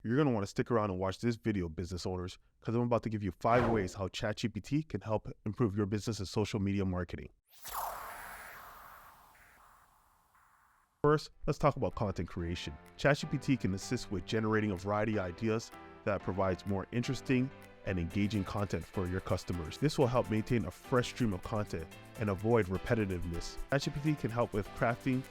You're going to want to stick around and watch this video, business owners, because I'm about to give you 5 ways how ChatGPT can help improve your business's social media marketing. First, let's talk about content creation. ChatGPT can assist with generating a variety of ideas that provides more interesting and engaging content for your customers. This will help maintain a fresh stream of content and avoid repetitiveness. ChatGPT can help with crafting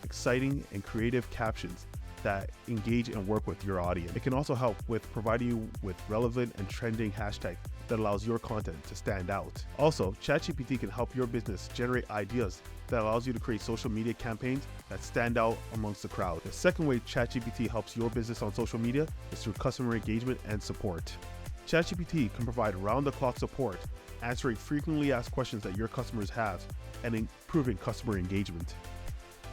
exciting and creative captions that engage and work with your audience. It can also help with providing you with relevant and trending hashtags that allows your content to stand out. Also, ChatGPT can help your business generate ideas that allows you to create social media campaigns that stand out amongst the crowd. The second way ChatGPT helps your business on social media is through customer engagement and support. ChatGPT can provide round-the-clock support, answering frequently asked questions that your customers have, and improving customer engagement.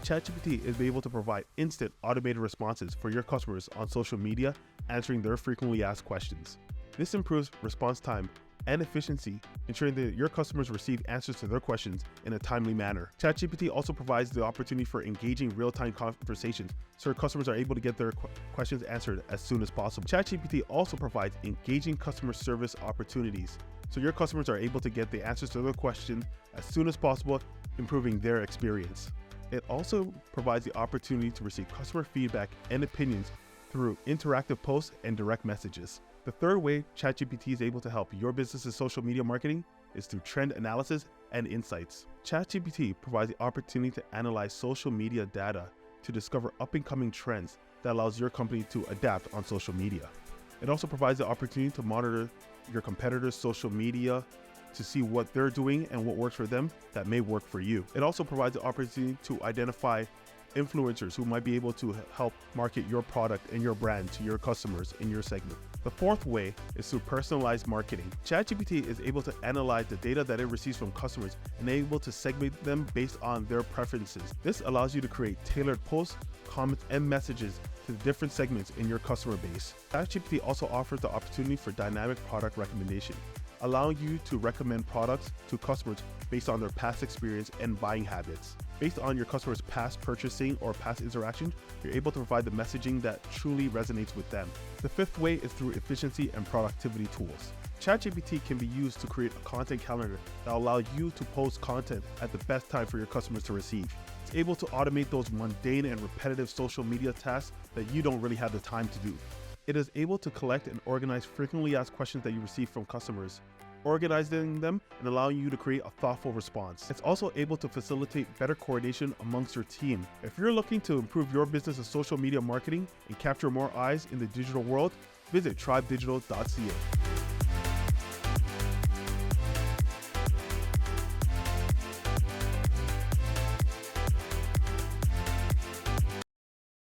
ChatGPT is able to provide instant automated responses for your customers on social media, answering their frequently asked questions. This improves response time and efficiency, ensuring that your customers receive answers to their questions in a timely manner. ChatGPT also provides the opportunity for engaging real-time conversations, so your customers are able to get their questions answered as soon as possible. ChatGPT also provides engaging customer service opportunities, so your customers are able to get the answers to their questions as soon as possible, improving their experience. It also provides the opportunity to receive customer feedback and opinions through interactive posts and direct messages. The third way ChatGPT is able to help your business's social media marketing is through trend analysis and insights. ChatGPT provides the opportunity to analyze social media data to discover up-and-coming trends that allows your company to adapt on social media. It also provides the opportunity to monitor your competitors' social media to see what they're doing and what works for them that may work for you. It also provides the opportunity to identify influencers who might be able to help market your product and your brand to your customers in your segment. The fourth way is through personalized marketing. ChatGPT is able to analyze the data that it receives from customers and able to segment them based on their preferences. This allows you to create tailored posts, comments, and messages to the different segments in your customer base. ChatGPT also offers the opportunity for dynamic product recommendation, allowing you to recommend products to customers based on their past experience and buying habits. Based on your customers' past purchasing or past interactions, you're able to provide the messaging that truly resonates with them. The fifth way is through efficiency and productivity tools. ChatGPT can be used to create a content calendar that will allow you to post content at the best time for your customers to receive. It's able to automate those mundane and repetitive social media tasks that you don't really have the time to do. It is able to collect and organize frequently asked questions that you receive from customers, organizing them and allowing you to create a thoughtful response. It's also able to facilitate better coordination amongst your team. If you're looking to improve your business's social media marketing and capture more eyes in the digital world, visit Tribedigital.ca.